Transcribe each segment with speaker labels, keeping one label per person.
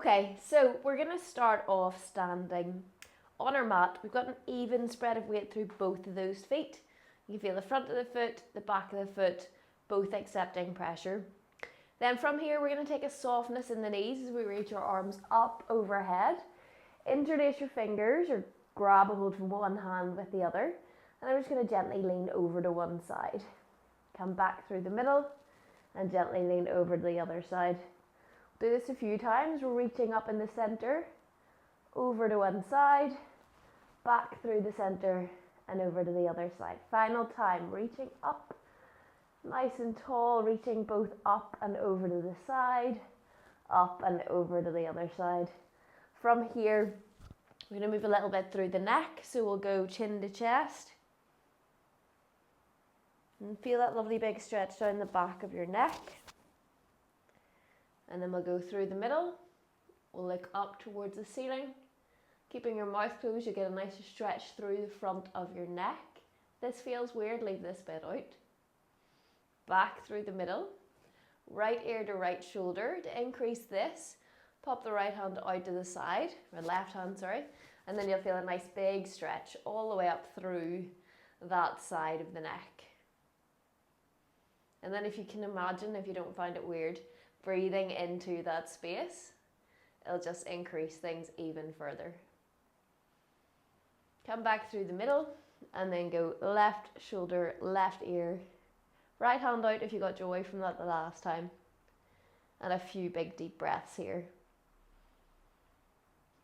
Speaker 1: Okay, so we're going to start off standing on our mat. We've got an even spread of weight through both of those feet. You can feel the front of the foot, the back of the foot, both accepting pressure. Then from here, we're going to take a softness in the knees as we reach our arms up overhead. Interlace your fingers or grab a hold from one hand with the other. And then we're just going to gently lean over to one side. Come back through the middle and gently lean over to the other side. Do this a few times. We're reaching up in the center, over to one side, back through the center and over to the other side. Final time, reaching up, nice and tall, reaching both up and over to the side, up and over to the other side. From here, we're going to move a little bit through the neck, so we'll go chin to chest. And feel that lovely big stretch down the back of your neck. And then we'll go through the middle. We'll look up towards the ceiling. Keeping your mouth closed, you get a nice stretch through the front of your neck. This feels weird, leave this bit out. Back through the middle. Right ear to right shoulder. To increase this, pop the right hand out to the side, or left hand, sorry. And then you'll feel a nice big stretch all the way up through that side of the neck. And then if you can imagine, if you don't find it weird, breathing into that space, it'll just increase things even further. Come back through the middle and then go left shoulder, left ear, right hand out if you got joy from that the last time. And a few big deep breaths here.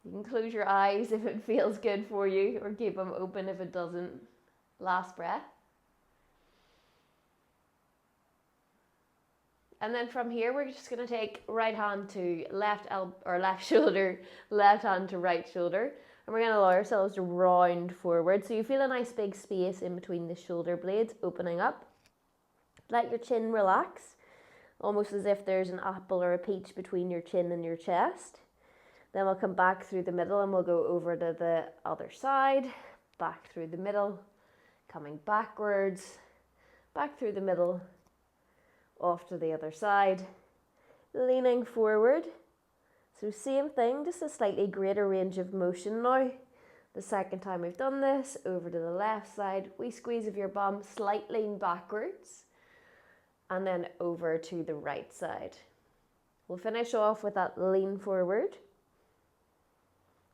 Speaker 1: You can close your eyes if it feels good for you, or keep them open if it doesn't. Last breath. And then from here, we're just going to take right hand to left shoulder, left hand to right shoulder. And we're going to allow ourselves to round forward. So you feel a nice big space in between the shoulder blades opening up. Let your chin relax, almost as if there's an apple or a peach between your chin and your chest. Then we'll come back through the middle and we'll go over to the other side, back through the middle, coming backwards, back through the middle, off to the other side, leaning forward. So same thing, just a slightly greater range of motion now. The second time we've done this, over to the left side, we squeeze of your bum, slight lean backwards, and then over to the right side. We'll finish off with that lean forward,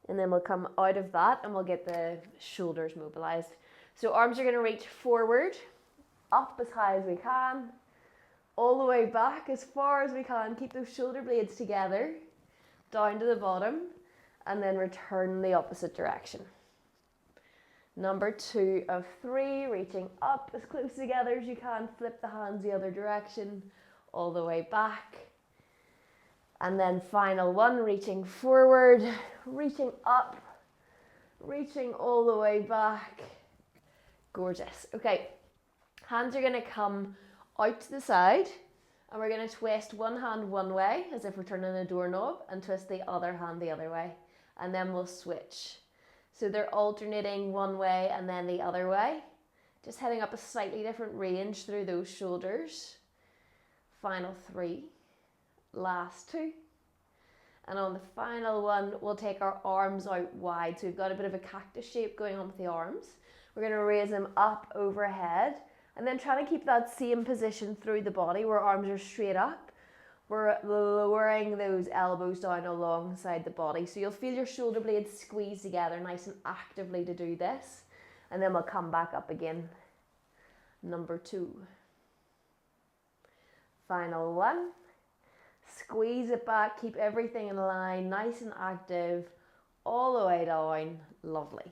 Speaker 1: and then we'll come out of that and we'll get the shoulders mobilized. So arms are going to reach forward, up as high as we can, all the way back as far as we can. Keep those shoulder blades together, down to the bottom, and then return the opposite direction. Number 2 of 3, reaching up as close together as you can. Flip the hands the other direction, all the way back. And then final 1, reaching forward, reaching up, reaching all the way back. Gorgeous. Okay, hands are going to come out to the side, and we're going to twist one hand one way as if we're turning a doorknob, and twist the other hand the other way, and then we'll switch. So they're alternating one way and then the other way, just heading up a slightly different range through those shoulders. Final 3, last 2, and on the final 1 we'll take our arms out wide, so we've got a bit of a cactus shape going on with the arms. We're going to raise them up overhead, and then try to keep that same position through the body where arms are straight up. We're lowering those elbows down alongside the body. So you'll feel your shoulder blades squeeze together nice and actively to do this. And then we'll come back up again. Number 2. Final 1. Squeeze it back, keep everything in line, nice and active, all the way down. Lovely.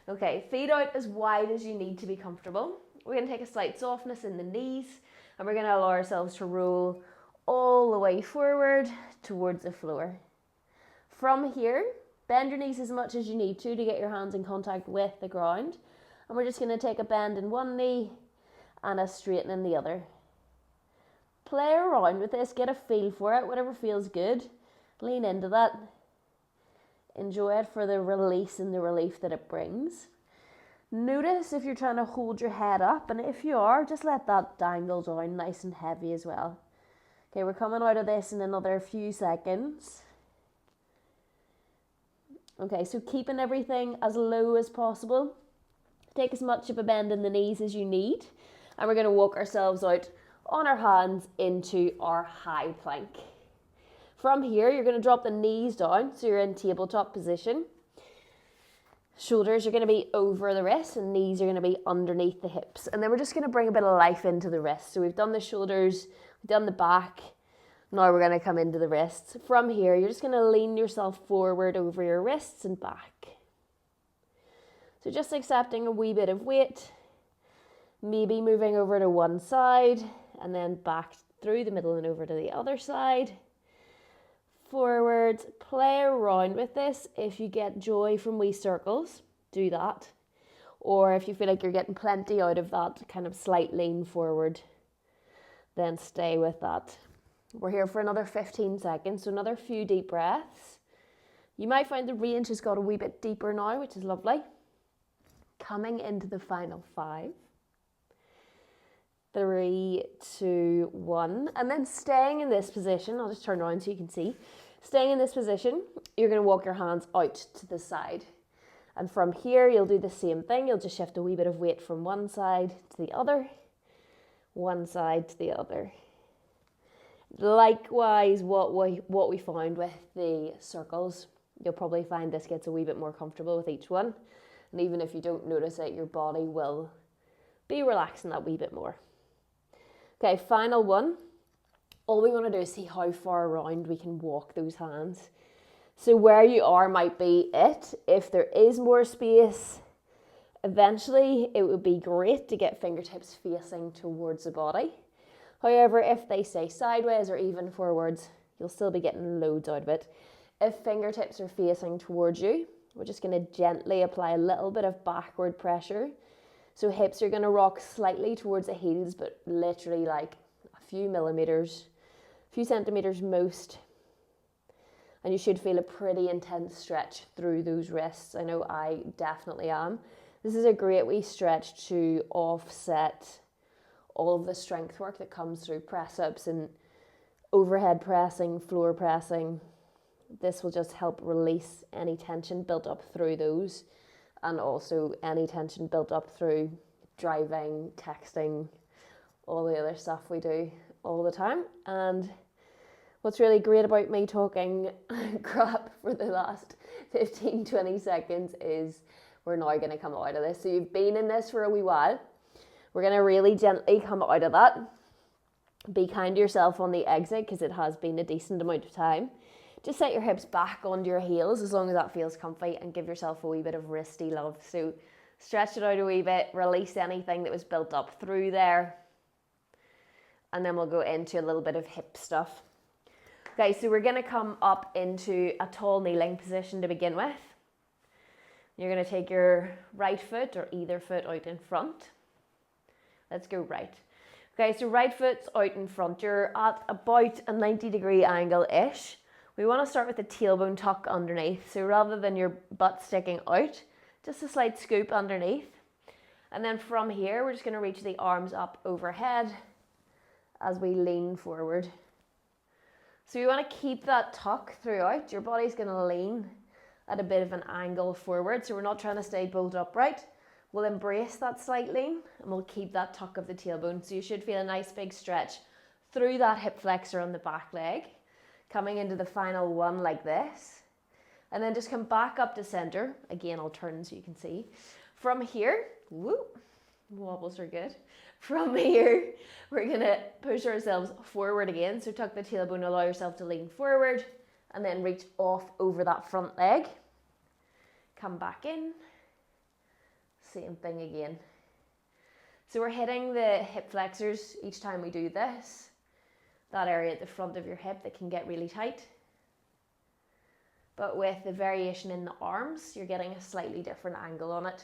Speaker 1: Okay, feet out as wide as you need to be comfortable. We're going to take a slight softness in the knees, and we're going to allow ourselves to roll all the way forward towards the floor. From here, bend your knees as much as you need to get your hands in contact with the ground. And we're just going to take a bend in one knee and a straighten in the other. Play around with this, get a feel for it, whatever feels good. Lean into that. Enjoy it for the release and the relief that it brings. Notice if you're trying to hold your head up, and if you are, just let that dangle down nice and heavy as well. Okay, we're coming out of this in another few seconds. Okay, so keeping everything as low as possible. Take as much of a bend in the knees as you need. And we're going to walk ourselves out on our hands into our high plank. From here, you're going to drop the knees down, so you're in tabletop position. Shoulders are going to be over the wrists and knees are going to be underneath the hips. And then we're just going to bring a bit of life into the wrists. So we've done the shoulders, we've done the back. Now we're going to come into the wrists. From here, you're just going to lean yourself forward over your wrists and back. So just accepting a wee bit of weight, maybe moving over to one side and then back through the middle and over to the other side. Forwards, play around with this. If you get joy from wee circles, do that. Or if you feel like you're getting plenty out of that kind of slight lean forward, then stay with that. We're here for another 15 seconds, so another few deep breaths. You might find the range has got a wee bit deeper now, which is lovely. Coming into the final 5, 3, 2, 1, and then staying in this position. I'll just turn around so you can see. Staying in this position, you're going to walk your hands out to the side. And from here, you'll do the same thing. You'll just shift a wee bit of weight from one side to the other, one side to the other. Likewise, what we found with the circles, you'll probably find this gets a wee bit more comfortable with each one. And even if you don't notice it, your body will be relaxing that wee bit more. Okay, final one. All we want to do is see how far around we can walk those hands. So where you are might be it. If there is more space, eventually it would be great to get fingertips facing towards the body. However, if they stay sideways or even forwards, you'll still be getting loads out of it. If fingertips are facing towards you, we're just going to gently apply a little bit of backward pressure. So hips are going to rock slightly towards the heels, but literally like a few millimeters, a few centimeters most. And you should feel a pretty intense stretch through those wrists. I know I definitely am. This is a great wee stretch to offset all of the strength work that comes through press-ups and overhead pressing, floor pressing. This will just help release any tension built up through those, and also any tension built up through driving, texting, all the other stuff we do all the time. And what's really great about me talking crap for the last 15-20 seconds is we're now going to come out of this. So you've been in this for a wee while. We're going to really gently come out of that. Be kind to yourself on the exit because it has been a decent amount of time. Just set your hips back onto your heels as long as that feels comfy, and give yourself a wee bit of wristy love. So stretch it out a wee bit, release anything that was built up through there. And then we'll go into a little bit of hip stuff. Okay, so we're going to come up into a tall kneeling position to begin with. You're going to take your right foot or either foot out in front. Let's go right. Okay, so right foot's out in front. You're at about a 90-degree angle-ish. We want to start with the tailbone tuck underneath. So rather than your butt sticking out, just a slight scoop underneath. And then from here, we're just going to reach the arms up overhead as we lean forward. So you want to keep that tuck throughout. Your body's going to lean at a bit of an angle forward. So we're not trying to stay bolt upright. We'll embrace that slight lean and we'll keep that tuck of the tailbone. So you should feel a nice big stretch through that hip flexor on the back leg. Coming into the final one like this. And then just come back up to center. Again, I'll turn so you can see. From here, whoop, wobbles are good. From here, we're gonna push ourselves forward again. So tuck the tailbone, allow yourself to lean forward and then reach off over that front leg. Come back in. Same thing again. So we're hitting the hip flexors each time we do this. That area at the front of your hip that can get really tight. But with the variation in the arms, you're getting a slightly different angle on it.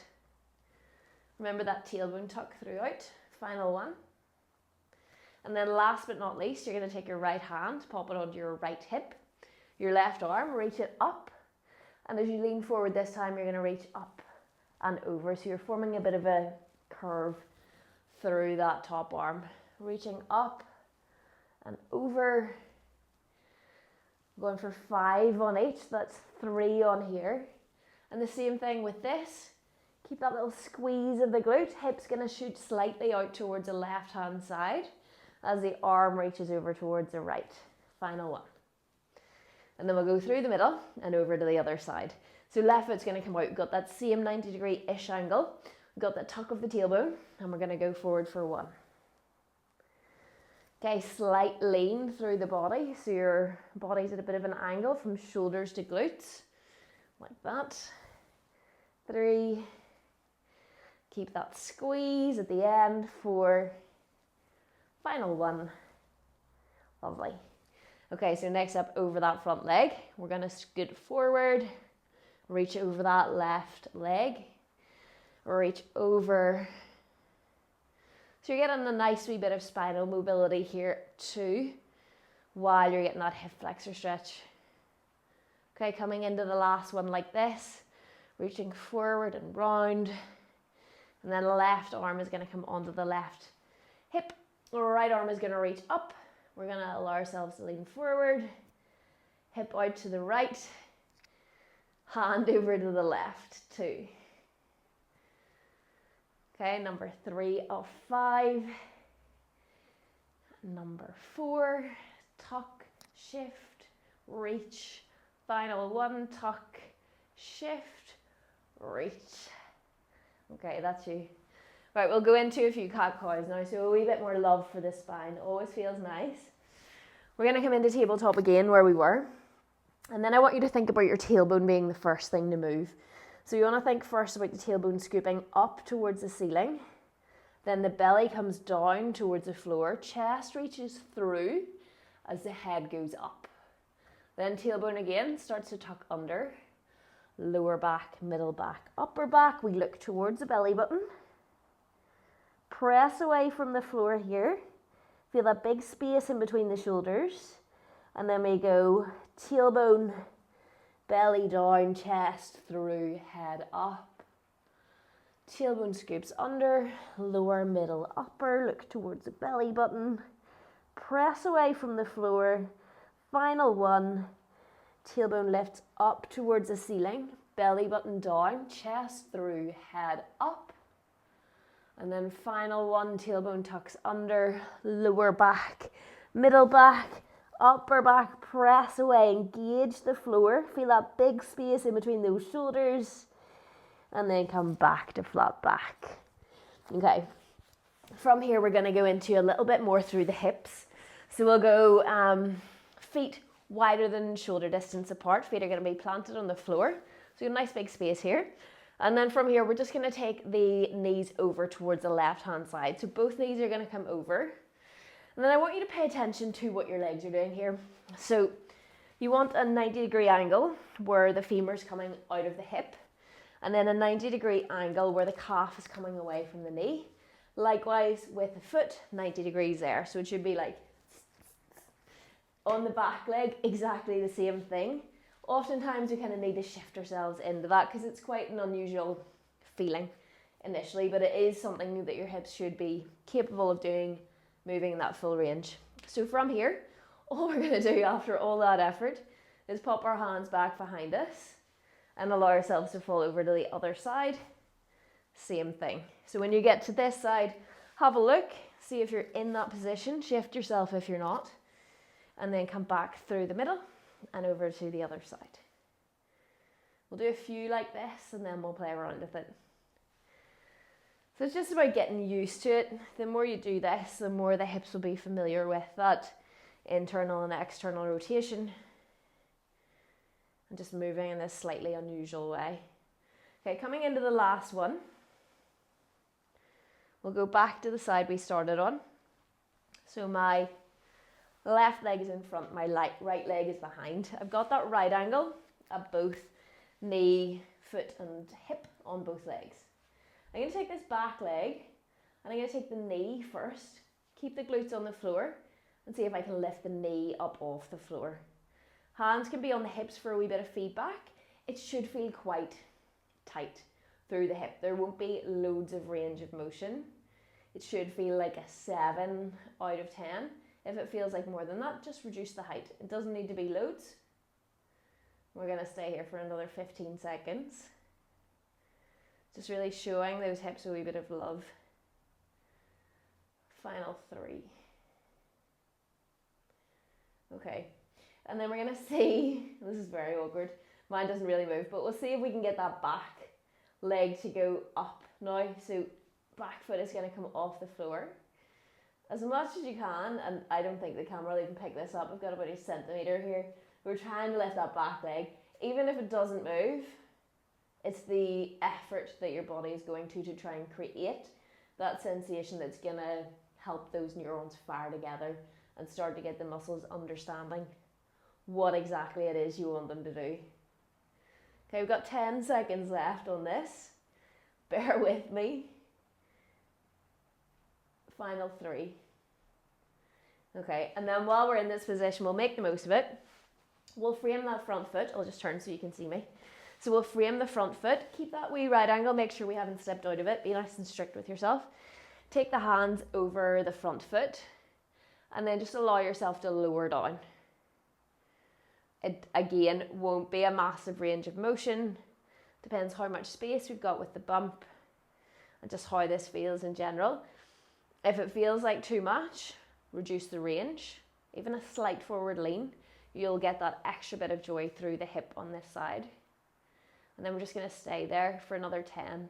Speaker 1: Remember that tailbone tuck throughout. Final one. And then last but not least, you're going to take your right hand, pop it onto your right hip. Your left arm, reach it up. And as you lean forward this time, you're going to reach up and over. So you're forming a bit of a curve through that top arm. Reaching up and over. Going for 5 on each, that's 3 on here. And the same thing with this. Keep that little squeeze of the glute. Hip's going to shoot slightly out towards the left hand side as the arm reaches over towards the right. Final one. And then we'll go through the middle and over to the other side. So left foot's going to come out. We've got that same 90-degree-ish angle. We've got the tuck of the tailbone, and we're going to go forward for one. Okay, slight lean through the body. So your body's at a bit of an angle from shoulders to glutes. Like that. 3. Keep that squeeze at the end. 4. Final one. Lovely. Okay, so next up, over that front leg, we're going to scoot forward, reach over that left leg, reach over. So you're getting a nice wee bit of spinal mobility here too, while you're getting that hip flexor stretch. Okay, coming into the last one like this, reaching forward and round, and then the left arm is going to come onto the left hip, the right arm is going to reach up. We're going to allow ourselves to lean forward, hip out to the right, hand over to the left, 2. Okay, number 3 of 5. Number 4, tuck, shift, reach. Final one, tuck, shift, reach. Okay, that's you. Right, we'll go into a few cat-cows now, so a wee bit more love for the spine. Always feels nice. We're going to come into tabletop again where we were. And then I want you to think about your tailbone being the first thing to move. So you want to think first about the tailbone scooping up towards the ceiling. Then the belly comes down towards the floor. Chest reaches through as the head goes up. Then tailbone again starts to tuck under. Lower back, middle back, upper back. We look towards the belly button. Press away from the floor here. Feel that big space in between the shoulders. And then we go tailbone, belly down, chest through, head up. Tailbone scoops under, lower, middle, upper. Look towards the belly button. Press away from the floor. Final one. Tailbone lifts up towards the ceiling. Belly button down, chest through, head up. And then final one, tailbone tucks under, lower back, middle back, upper back, press away, engage the floor. Feel that big space in between those shoulders. And then come back to flat back. Okay, from here we're going to go into a little bit more through the hips. So we'll go feet wider than shoulder distance apart. Feet are going to be planted on the floor. So you have a nice big space here. And then from here, we're just going to take the knees over towards the left-hand side. So both knees are going to come over. And then I want you to pay attention to what your legs are doing here. So you want a 90-degree angle where the femur is coming out of the hip. And then a 90-degree angle where the calf is coming away from the knee. Likewise with the foot, 90 degrees there. So it should be like on the back leg, exactly the same thing. Oftentimes we kind of need to shift ourselves into that because it's quite an unusual feeling initially, but it is something that your hips should be capable of doing, moving in that full range. So from here, all we're going to do after all that effort is pop our hands back behind us and allow ourselves to fall over to the other side. Same thing. So when you get to this side, have a look, see if you're in that position, shift yourself if you're not, and then come back through the middle and over to the other side. We'll do a few like this and then we'll play around with it. So it's just about getting used to it. The more you do this, the more the hips will be familiar with that internal and external rotation and just moving in this slightly unusual way. Okay, coming into the last one, we'll go back to the side we started on. So my left leg is in front, my right leg is behind. I've got that right angle at both knee, foot and hip on both legs. I'm going to take this back leg and I'm going to take the knee first, keep the glutes on the floor and see if I can lift the knee up off the floor. Hands can be on the hips for a wee bit of feedback. It should feel quite tight through the hip. There won't be loads of range of motion. It should feel like a 7 out of 10. If it feels like more than that, just reduce the height. It doesn't need to be loads. We're going to stay here for another 15 seconds. Just really showing those hips a wee bit of love. Final 3. Okay, and then we're gonna see, this is very awkward, mine doesn't really move, but we'll see if we can get that back leg to go up now. So back foot is gonna come off the floor as much as you can, and I don't think the camera will even pick this up. I've got about a centimetre here. We're trying to lift that back leg. Even if it doesn't move, it's the effort that your body is going to try and create that sensation that's gonna help those neurons fire together and start to get the muscles understanding what exactly it is you want them to do. Okay, we've got 10 seconds left on this. Bear with me. Final 3. Okay, and then while we're in this position, we'll make the most of it. We'll frame that front foot. I'll just turn so you can see me. So we'll frame the front foot. Keep that wee right angle. Make sure we haven't stepped out of it. Be nice and strict with yourself. Take the hands over the front foot and then just allow yourself to lower down. It, again, won't be a massive range of motion. Depends how much space we've got with the bump and just how this feels in general. If it feels like too much, reduce the range. Even a slight forward lean, you'll get that extra bit of joy through the hip on this side. And then we're just going to stay there for another 10.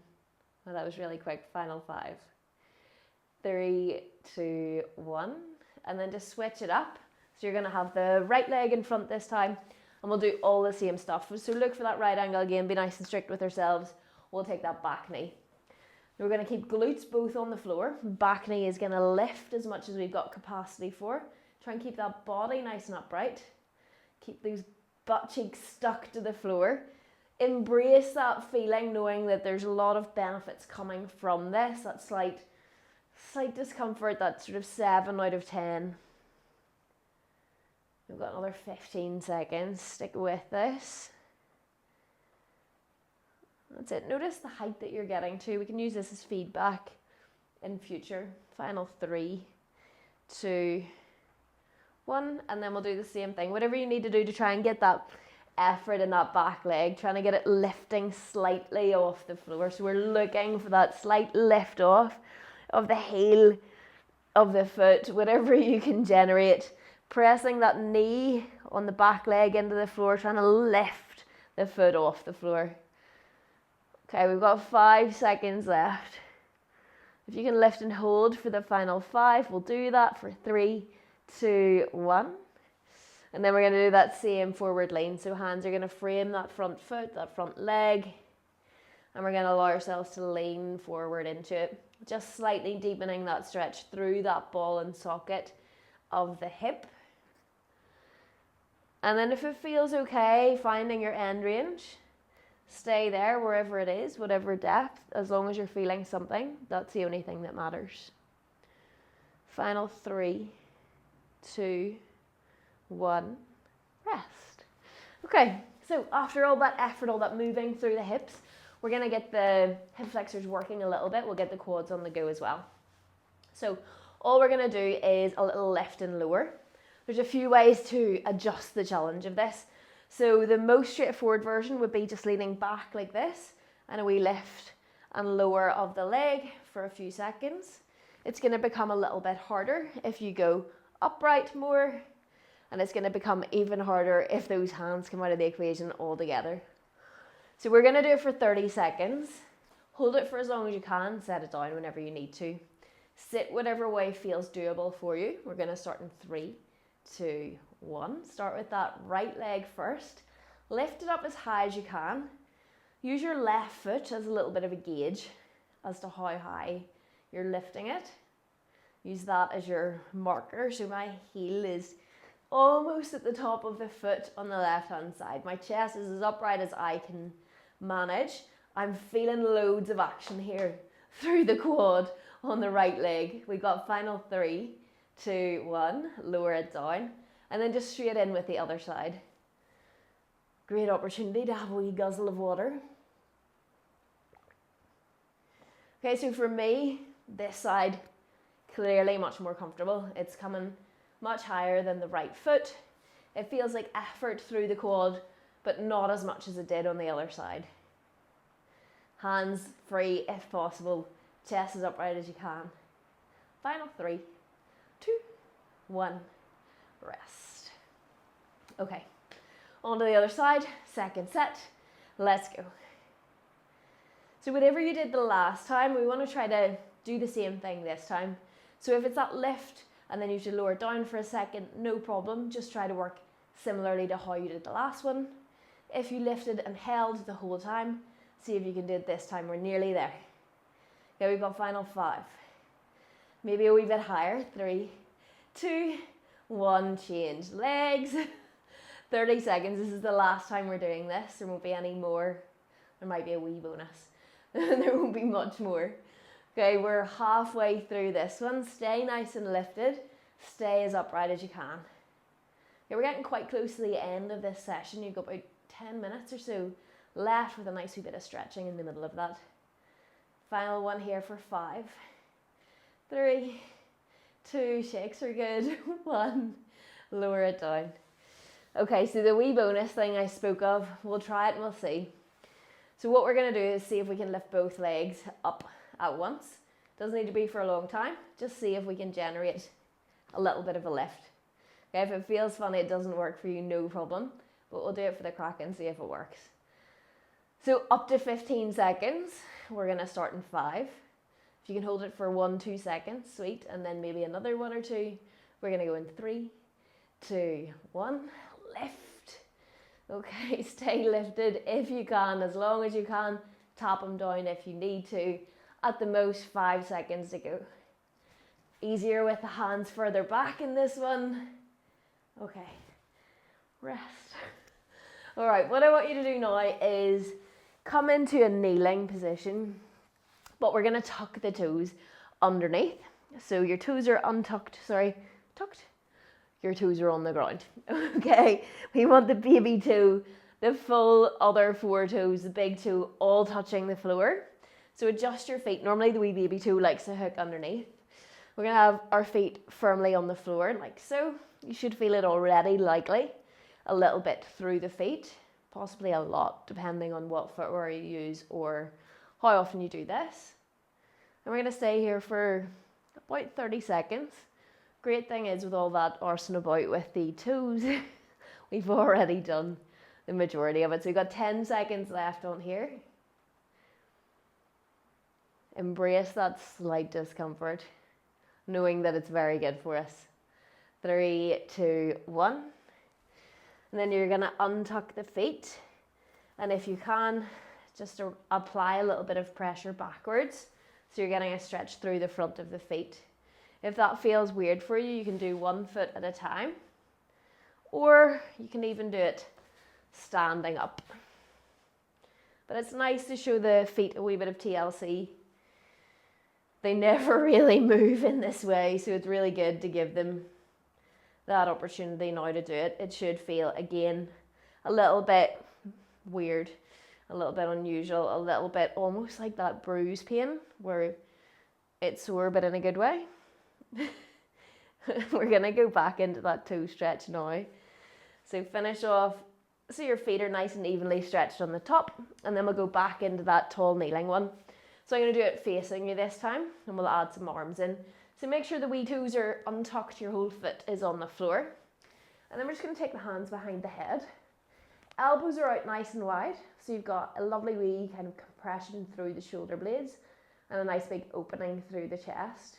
Speaker 1: Well, that was really quick. Final 5. 3, 2, 1. And then just switch it up. So you're going to have the right leg in front this time. And we'll do all the same stuff. So look for that right angle again. Be nice and strict with ourselves. We'll take that back knee. We're going to keep glutes both on the floor. Back knee is going to lift as much as we've got capacity for. Try and keep that body nice and upright. Keep those butt cheeks stuck to the floor. Embrace that feeling, knowing that there's a lot of benefits coming from this. That slight discomfort, that sort of 7 out of 10. We've got another 15 seconds. Stick with this. That's it. Notice the height that you're getting to. We can use this as feedback in future. Final 3, 2, 1. And then we'll do the same thing. Whatever you need to do to try and get that effort in that back leg, trying to get it lifting slightly off the floor. So we're looking for that slight lift off of the heel of the foot, whatever you can generate. Pressing that knee on the back leg into the floor, trying to lift the foot off the floor. Okay, we've got 5 seconds left. If you can lift and hold for the final 5, we'll do that for 3, 2, 1. And then we're going to do that same forward lean. So hands are going to frame that front foot, that front leg. And we're going to allow ourselves to lean forward into it. Just slightly deepening that stretch through that ball and socket of the hip. And then if it feels okay, finding your end range, stay there wherever it is, whatever depth, as long as you're feeling something. That's the only thing that matters. Final 3, 2, 1, rest. Okay, so after all that effort, all that moving through the hips, we're going to get the hip flexors working a little bit. We'll get the quads on the go as well. So all we're going to do is a little lift and lower. There's a few ways to adjust the challenge of this. So the most straightforward version would be just leaning back like this and a wee lift and lower of the leg for a few seconds. It's going to become a little bit harder if you go upright more, and it's going to become even harder if those hands come out of the equation altogether. So we're going to do it for 30 seconds. Hold it for as long as you can. Set it down whenever you need to. Sit whatever way feels doable for you. We're going to start in 3, 2, 1. Start with that right leg first. Lift it up as high as you can. Use your left foot as a little bit of a gauge as to how high you're lifting it. Use that as your marker. So my heel is almost at the top of the foot on the left hand side. My chest is as upright as I can manage. I'm feeling loads of action here through the quad on the right leg. We got final 3, 2, 1. Lower it down. And then just straight in with the other side. Great opportunity to have a wee guzzle of water. Okay, so for me, this side, clearly much more comfortable. It's coming much higher than the right foot. It feels like effort through the quad, but not as much as it did on the other side. Hands free if possible. Chest as upright as you can. Final 3, 2, 1. Rest. Okay, on to the other side. Second set. Let's go. So whatever you did the last time, we want to try to do the same thing this time. So if it's that lift and then you should lower it down for a second, no problem. Just try to work similarly to how you did the last one. If you lifted and held the whole time, see if you can do it this time. We're nearly there. Okay, we've got final 5. Maybe a wee bit higher. 3, 2, 1. Change legs. 30 seconds. This is the last time we're doing this. There won't be any more. There might be a wee bonus. There won't be much more. Okay, we're halfway through this one. Stay nice and lifted. Stay as upright as you can. Okay, we're getting quite close to the end of this session. You've got about 10 minutes or so left with a nice wee bit of stretching in the middle of that. Final one here for 5, 3, 2, shakes are good. 1, lower it down. Okay, so the wee bonus thing I spoke of, we'll try it and we'll see. So what we're going to do is see if we can lift both legs up at once. Doesn't need to be for a long time. Just see if we can generate a little bit of a lift. Okay, if it feels funny, it doesn't work for you, no problem. But we'll do it for the crack and see if it works. So up to 15 seconds. We're going to start in 5. If you can hold it for 1, 2 seconds, sweet. And then maybe another 1 or 2. We're going to go in 3, 2, 1. Lift. Okay, stay lifted if you can, as long as you can. Tap them down if you need to. At the most, 5 seconds to go. Easier with the hands further back in this one. Okay, rest. All right, what I want you to do now is come into a kneeling position, but we're gonna tuck the toes underneath. So your toes are tucked. Your toes are on the ground. Okay, we want the baby toe, the full other 4 toes, the big toe, all touching the floor. So adjust your feet. Normally the wee baby toe likes to hook underneath. We're gonna have our feet firmly on the floor like so. You should feel it already, likely. A little bit through the feet, possibly a lot, depending on what footwear you use or how often you do this. And we're gonna stay here for about 30 seconds. Great thing is with all that arsing about with the toes, we've already done the majority of it. So we've got 10 seconds left on here. Embrace that slight discomfort, knowing that it's very good for us. 3, 2, 1. And then you're going to untuck the feet. And if you can, just apply a little bit of pressure backwards. So you're getting a stretch through the front of the feet. If that feels weird for you, you can do 1 foot at a time. Or you can even do it standing up. But it's nice to show the feet a wee bit of TLC. They never really move in this way, so it's really good to give them that opportunity now to do it. It should feel, again, a little bit weird, a little bit unusual, a little bit almost like that bruise pain where it's sore but in a good way. We're going to go back into that toe stretch now. So finish off, so your feet are nice and evenly stretched on the top, and then we'll go back into that tall kneeling one. So I'm going to do it facing you this time, and we'll add some arms in. So make sure the wee toes are untucked, your whole foot is on the floor. And then we're just going to take the hands behind the head. Elbows are out nice and wide, so you've got a lovely wee kind of compression through the shoulder blades and a nice big opening through the chest.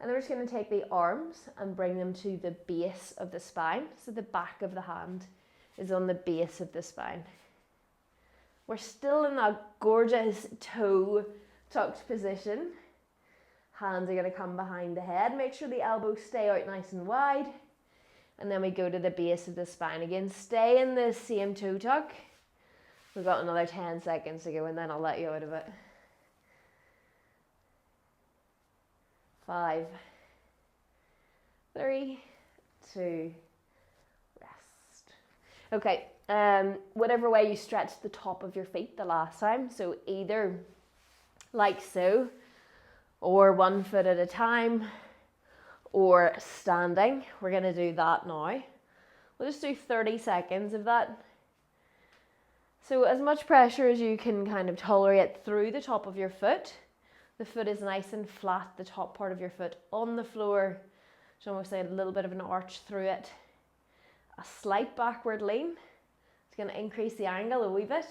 Speaker 1: And then we're just going to take the arms and bring them to the base of the spine. So the back of the hand is on the base of the spine. We're still in that gorgeous toe tucked position. Hands are going to come behind the head. Make sure the elbows stay out nice and wide. And then we go to the base of the spine again. Stay in the same toe tuck. We've got another 10 seconds to go and then I'll let you out of it. 5, 3, 2, rest. Okay, whatever way you stretched the top of your feet the last time, so either like so, or 1 foot at a time, or standing. We're going to do that now. We'll just do 30 seconds of that. So as much pressure as you can kind of tolerate through the top of your foot. The foot is nice and flat, the top part of your foot on the floor. It's almost like a little bit of an arch through it. A slight backward lean. It's going to increase the angle a wee bit,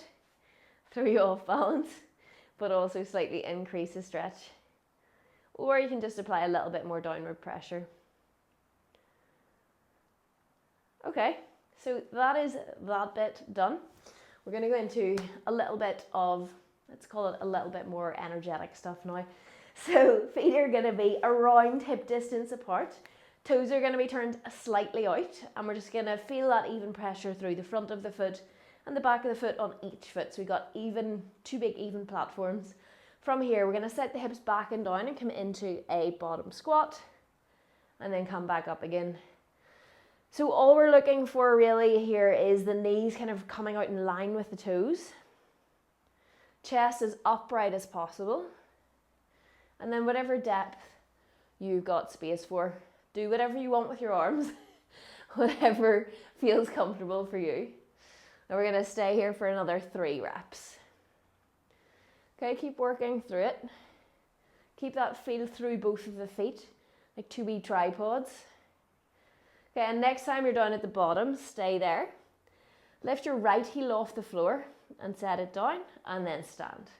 Speaker 1: throw you off balance, but also slightly increase the stretch. Or you can just apply a little bit more downward pressure. Okay, so that is that bit done. We're going to go into a little bit of, let's call it a little bit more energetic stuff now. So feet are going to be around hip distance apart. Toes are going to be turned slightly out, and we're just going to feel that even pressure through the front of the foot and the back of the foot on each foot. So we've got two big even platforms. From here, we're going to set the hips back and down and come into a bottom squat, and then come back up again. So all we're looking for really here is the knees kind of coming out in line with the toes. Chest as upright as possible. And then whatever depth you've got space for, do whatever you want with your arms, whatever feels comfortable for you. And we're going to stay here for another 3 reps. Okay, keep working through it. Keep that feel through both of the feet, like 2 wee tripods. Okay, and next time you're down at the bottom, stay there. Lift your right heel off the floor and set it down, and then stand.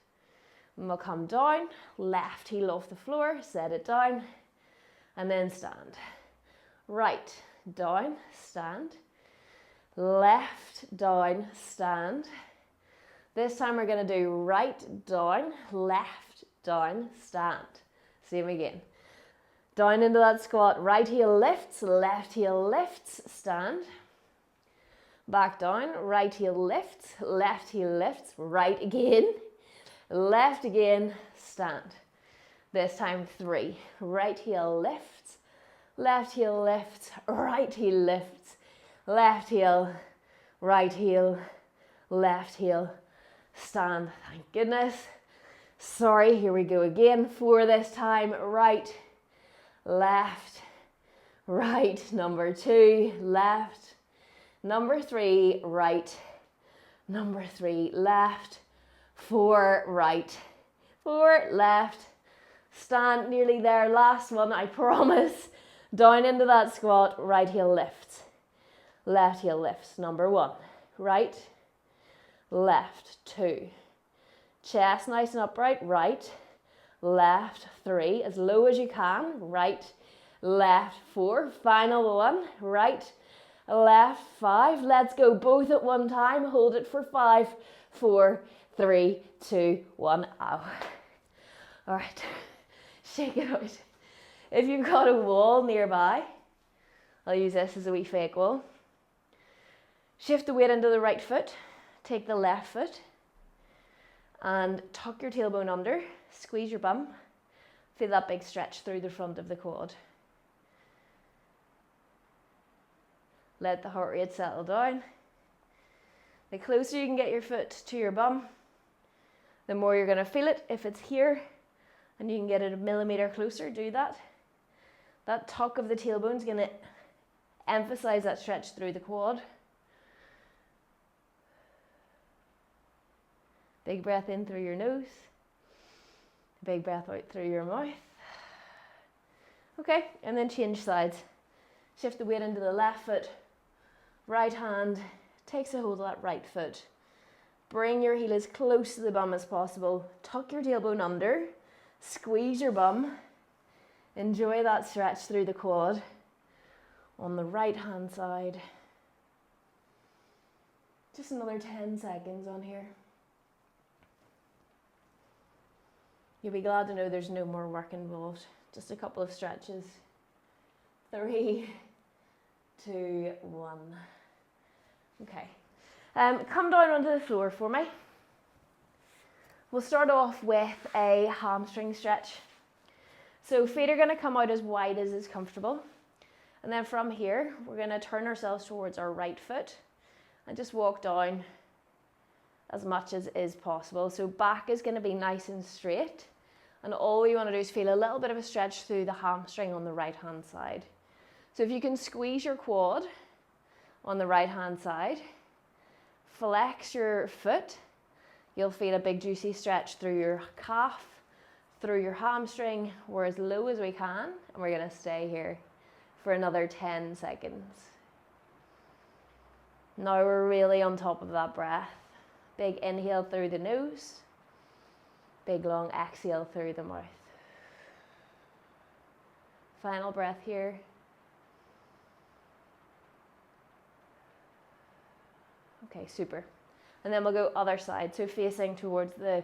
Speaker 1: And we'll come down, left heel off the floor, set it down, and then stand. Right, down, stand. Left, down, stand. This time we're going to do right, down, left, down, stand. Same again. Down into that squat, right heel lifts, left heel lifts, stand. Back down, right heel lifts, left heel lifts, right again, left again, stand. This time 3, right heel lifts, left heel lifts, right heel lifts, left heel, right heel, left heel, stand. Thank goodness. Sorry, here we go again. 4 this time, right, left, right, number 2, left, number 3, right, number 3, left, 4, right, 4, left, stand, nearly there, last one, I promise. Down into that squat, right heel lifts, left heel lifts, number 1, right, left, 2, chest nice and upright, right, left, 3, as low as you can, right, left, 4, final one, right, left, 5, let's go both at one time, hold it for 5, 4, 3, 2, 1, ow. All right, shake it out. If you've got a wall nearby, I'll use this as a wee fake wall. Shift the weight into the right foot, take the left foot, and tuck your tailbone under, squeeze your bum, feel that big stretch through the front of the quad. Let the heart rate settle down. The closer you can get your foot to your bum, the more you're going to feel it. If it's here and you can get it a millimeter closer, do that. That tuck of the tailbone is going to emphasize that stretch through the quad. Big breath in through your nose. Big breath out through your mouth. Okay, and then change sides. Shift the weight into the left foot. Right hand takes a hold of that right foot. Bring your heel as close to the bum as possible. Tuck your tailbone under. Squeeze your bum. Enjoy that stretch through the quad. On the right hand side. Just another 10 seconds on here. You'll be glad to know there's no more work involved. Just a couple of stretches. 3, 2, 1. Okay. Come down onto the floor for me. We'll start off with a hamstring stretch. So feet are going to come out as wide as is comfortable. And then from here, we're going to turn ourselves towards our right foot and just walk down as much as is possible. So back is going to be nice and straight. And all we want to do is feel a little bit of a stretch through the hamstring on the right hand side. So if you can squeeze your quad on the right hand side, flex your foot. You'll feel a big juicy stretch through your calf, through your hamstring. We're as low as we can, and we're going to stay here for another 10 seconds. Now we're really on top of that breath. Big inhale through the nose, big long exhale through the mouth. Final breath here. Okay, super. And then we'll go other side. So facing towards the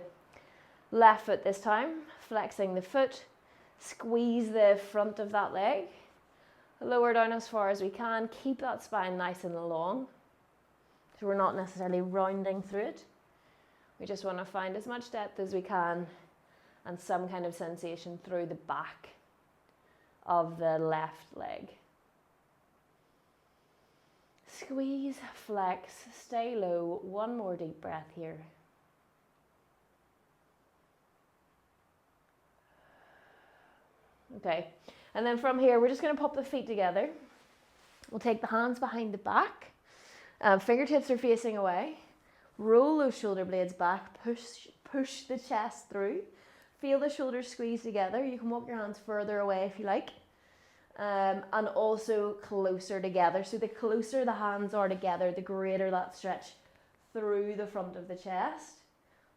Speaker 1: left foot this time, flexing the foot, squeeze the front of that leg, lower down as far as we can, keep that spine nice and long. So we're not necessarily rounding through it. We just want to find as much depth as we can and some kind of sensation through the back of the left leg. Squeeze, flex, stay low. One more deep breath here. Okay, and then from here, we're just going to pop the feet together. We'll take the hands behind the back. Fingertips are facing away. Roll those shoulder blades back. Push the chest through. Feel the shoulders squeeze together. You can walk your hands further away if you like. And also closer together. So the closer the hands are together, the greater that stretch through the front of the chest.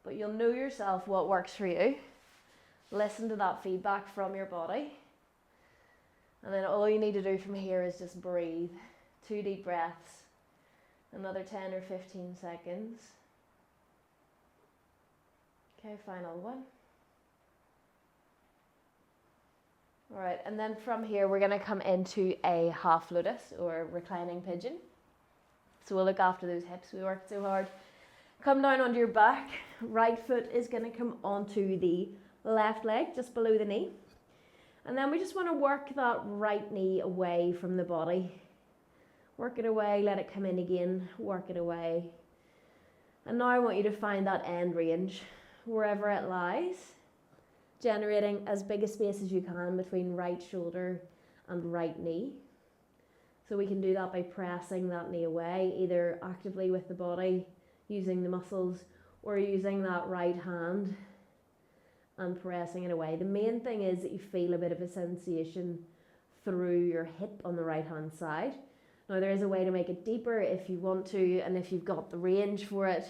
Speaker 1: But you'll know yourself what works for you. Listen to that feedback from your body. And then all you need to do from here is just breathe. 2 deep breaths. Another 10 or 15 seconds. Okay, final one. All right, and then from here, we're going to come into a half lotus or reclining pigeon. So we'll look after those hips. We worked so hard. Come down onto your back. Right foot is going to come onto the left leg, just below the knee. And then we just want to work that right knee away from the body. Work it away, let it come in again, work it away. And now I want you to find that end range, wherever it lies, generating as big a space as you can between right shoulder and right knee. So we can do that by pressing that knee away, either actively with the body, using the muscles, or using that right hand and pressing it away. The main thing is that you feel a bit of a sensation through your hip on the right hand side. Now there is a way to make it deeper if you want to, and if you've got the range for it,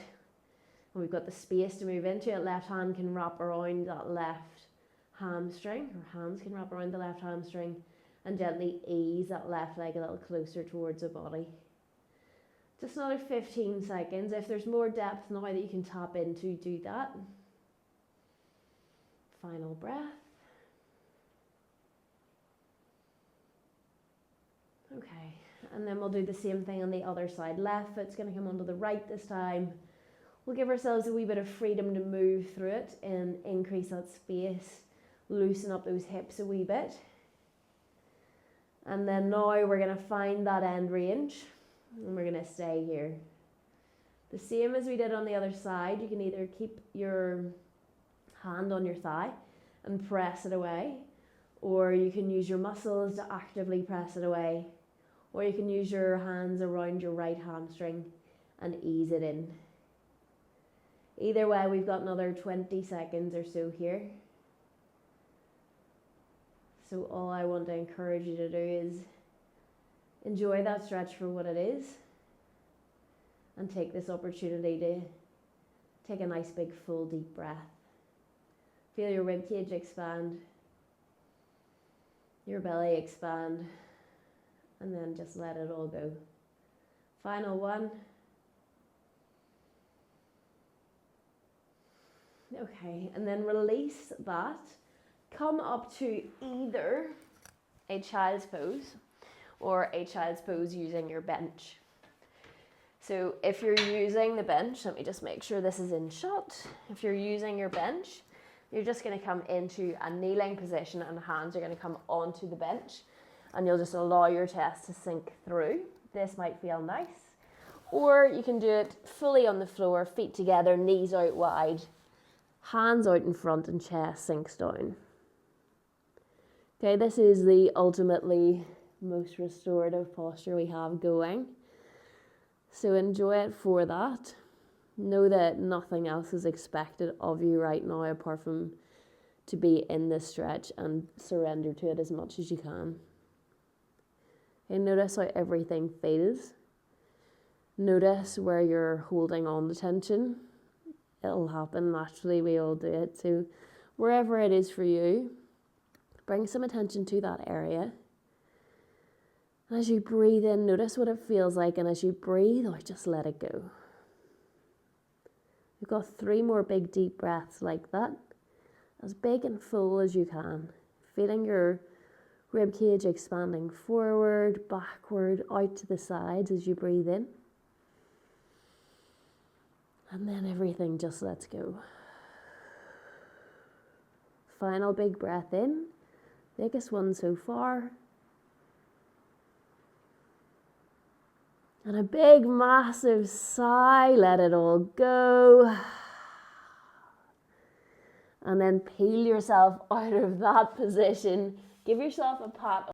Speaker 1: and we've got the space to move into it, left hand can wrap around that left hamstring, or hands can wrap around the left hamstring, and gently ease that left leg a little closer towards the body. Just another 15 seconds. If there's more depth now that you can tap into, do that. Final breath. Okay, and then we'll do the same thing on the other side. Left foot's going to come onto the right this time. We'll give ourselves a wee bit of freedom to move through it and increase that space, loosen up those hips a wee bit. And then now we're going to find that end range and we're going to stay here. The same as we did on the other side, you can either keep your hand on your thigh and press it away, or you can use your muscles to actively press it away, or you can use your hands around your right hamstring and ease it in. Either way, we've got another 20 seconds or so here. So all I want to encourage you to do is enjoy that stretch for what it is and take this opportunity to take a nice big full deep breath. Feel your ribcage expand, your belly expand, and then just let it all go. Final one. Okay, and then release that. Come up to either a child's pose or a child's pose using your bench. So if you're using the bench, let me just make sure this is in shot. If you're using your bench, you're just going to come into a kneeling position and hands are going to come onto the bench and you'll just allow your chest to sink through. This might feel nice. Or you can do it fully on the floor, feet together, knees out wide, hands out in front and chest sinks down. Okay, this is the ultimately most restorative posture we have going. So enjoy it for that. Know that nothing else is expected of you right now apart from to be in this stretch and surrender to it as much as you can. And notice how everything feels. Notice where you're holding on to tension. It'll happen naturally, we all do it. So wherever it is for you, bring some attention to that area. And as you breathe in, notice what it feels like. And as you breathe out, just let it go. You've got 3 more big deep breaths like that. As big and full as you can. Feeling your rib cage expanding forward, backward, out to the sides as you breathe in. And then everything just lets go. Final big breath in. Biggest one so far. And a big, massive sigh. Let it all go. And then peel yourself out of that position. Give yourself a pat